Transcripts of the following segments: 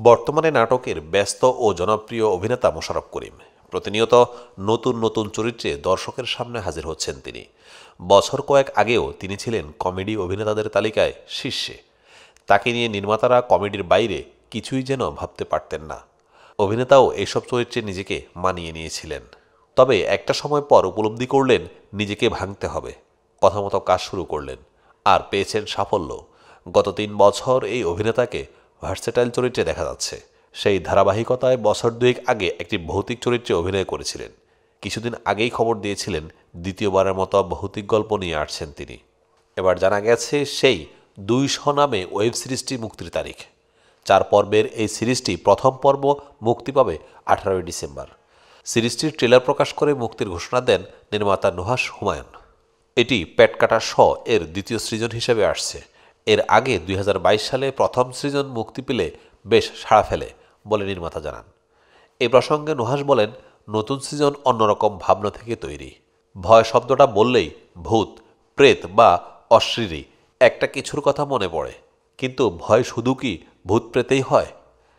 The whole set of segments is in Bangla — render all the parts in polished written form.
বর্তমানে নাটকের ব্যস্ত ও জনপ্রিয় অভিনেতা মোশাররফ করিম প্রতিনিয়ত নতুন নতুন চরিত্রে দর্শকের সামনে হাজির হচ্ছেন তিনি। বছর কয়েক আগেও তিনি ছিলেন কমেডি অভিনেতাদের তালিকায় শীর্ষে। তাকে নিয়ে নির্মাতারা কমেডির বাইরে কিছুই যেন ভাবতে পারতেন না। অভিনেতাও এসব চরিত্রে নিজেকে মানিয়ে নিয়েছিলেন। তবে একটা সময় পর উপলব্ধি করলেন নিজেকে ভাঙতে হবে, কথা মতো কাজ শুরু করলেন আর পেয়েছেন সাফল্য। গত ৩ বছর এই অভিনেতাকে ভার্সেটাইল চরিত্রে দেখা যাচ্ছে। সেই ধারাবাহিকতায় বছর দুয়েক আগে একটি ভৌতিক চরিত্রে অভিনয় করেছিলেন। কিছুদিন আগেই খবর দিয়েছিলেন দ্বিতীয়বারের মতো ভৌতিক গল্প নিয়ে আসছেন তিনি। এবার জানা গেছে সেই ২০০ নামে ওয়েব সিরিজটি মুক্তির তারিখ। ৪ পর্বের এই সিরিজটি প্রথম পর্ব মুক্তি পাবে ১৮ ডিসেম্বর। সিরিজটির ট্রেলার প্রকাশ করে মুক্তির ঘোষণা দেন নির্মাতা নুহাশ হুমায়ুন। এটি পেটকাটা শ এর দ্বিতীয় সৃজন হিসেবে আসছে। এর আগে ২০২২ সালে প্রথম সৃজন মুক্তি পেলে বেশ সাড়া ফেলে বলে নির্মাতা জানান। এই প্রসঙ্গে নুহাশ বলেন, নতুন সৃজন অন্যরকম ভাবনা থেকে তৈরি। ভয় শব্দটা বললেই ভূত, প্রেত বা অশ্লীল একটা কিছুর কথা মনে পড়ে, কিন্তু ভয় শুধু কি ভূত প্রেতেই হয়?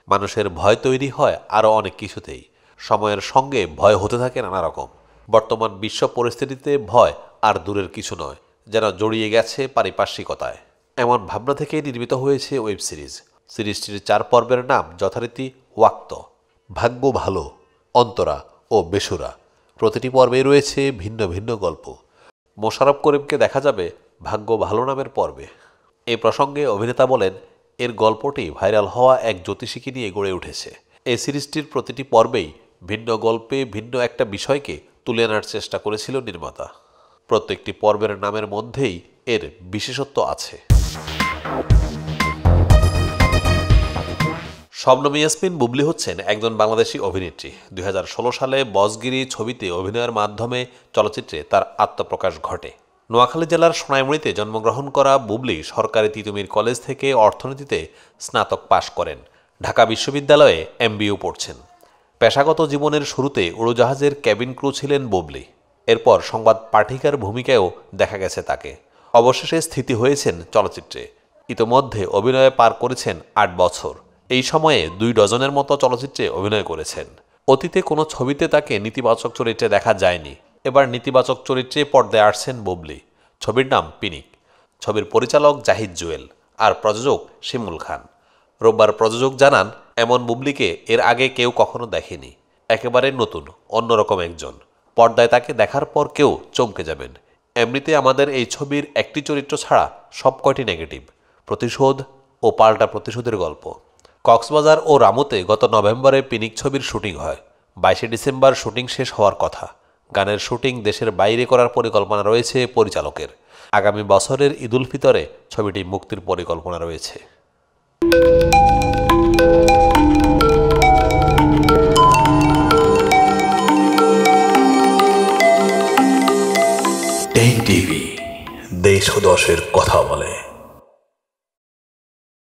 মানুষের ভয় তৈরি হয় আরও অনেক কিছুতেই। সময়ের সঙ্গে ভয় হতে থাকে নানা রকম। বর্তমান বিশ্ব পরিস্থিতিতে ভয় আর দূরের কিছু নয়, যেন জড়িয়ে গেছে পারিপার্শ্বিকতায়। এমন ভাবনা থেকে নির্মিত হয়েছে ওয়েব সিরিজ। সিরিজটির ৪ পর্বের নাম যথারীতি ওয়াক্ত, ভাগ্য ভালো, অন্তরা ও বেসুরা। প্রতিটি পর্বে রয়েছে ভিন্ন ভিন্ন গল্প। মোশাররফ করিমকে দেখা যাবে ভাগ্য ভালো নামের পর্বে। এ প্রসঙ্গে অভিনেতা বলেন, এর গল্পটি ভাইরাল হওয়া এক জ্যোতিষীকে নিয়ে গড়ে উঠেছে। এই সিরিজটির প্রতিটি পর্বেই ভিন্ন গল্পে ভিন্ন একটা বিষয়কে তুলে আনার চেষ্টা করেছিল নির্মাতা। প্রত্যেকটি পর্বের নামের মধ্যেই এর বিশেষত্ব আছে। শবনম ইয়াসমিন বুবলি হচ্ছেন একজন বাংলাদেশি অভিনেত্রী। ২০১৬ সালে বসগিরি ছবিতে অভিনয়ের মাধ্যমে চলচ্চিত্রে তার আত্মপ্রকাশ ঘটে। নোয়াখালী জেলার সোনাইমুড়িতে জন্মগ্রহণ করা বুবলি সরকারি তিতুমির কলেজ থেকে অর্থনীতিতে স্নাতক পাশ করেন। ঢাকা বিশ্ববিদ্যালয়ে MBA পড়ছেন। পেশাগত জীবনের শুরুতে উড়োজাহাজের ক্যাবিন ক্রু ছিলেন বুবলি। এরপর সংবাদ পাঠিকার ভূমিকায়ও দেখা গেছে তাকে। অবশেষে স্থিতি হয়েছেন চলচ্চিত্রে। ইতোমধ্যে অভিনয়ে পার করেছেন ৮ বছর। এই সময়ে ২ ডজনের মতো চলচ্চিত্রে অভিনয় করেছেন। অতীতে কোনো ছবিতে তাকে নেতিবাচক চরিত্রে দেখা যায়নি। এবার নেতিবাচক চরিত্রে পর্দায় আসছেন বুবলি। ছবির নাম পিনিক। ছবির পরিচালক জাহিদ জুয়েল আর প্রযোজক শিমুল খান। রোববার প্রযোজক জানান, এমন বুবলিকে এর আগে কেউ কখনো দেখেনি। একেবারে নতুন, অন্যরকম একজন। পর্দায় তাকে দেখার পর কেউ চমকে যাবেন। এমনিতে আমাদের এই ছবির একটি চরিত্র ছাড়া সব কয়টি নেগেটিভ, প্রতিশোধ ও পাল্টা প্রতিশোধের গল্প। কক্সবাজার ও রামুতে গত নভেম্বরে পিনিক ছবির শুটিং হয়। ২২ ডিসেম্বর শুটিং শেষ হওয়ার কথা। গানের শুটিং দেশের বাইরে করার পরিকল্পনা রয়েছে পরিচালকের। আগামী বছরের ঈদুল ফিতরে ছবিটি মুক্তির পরিকল্পনা রয়েছে। টেক টিভি, দেশ ও দশের কথা বলে।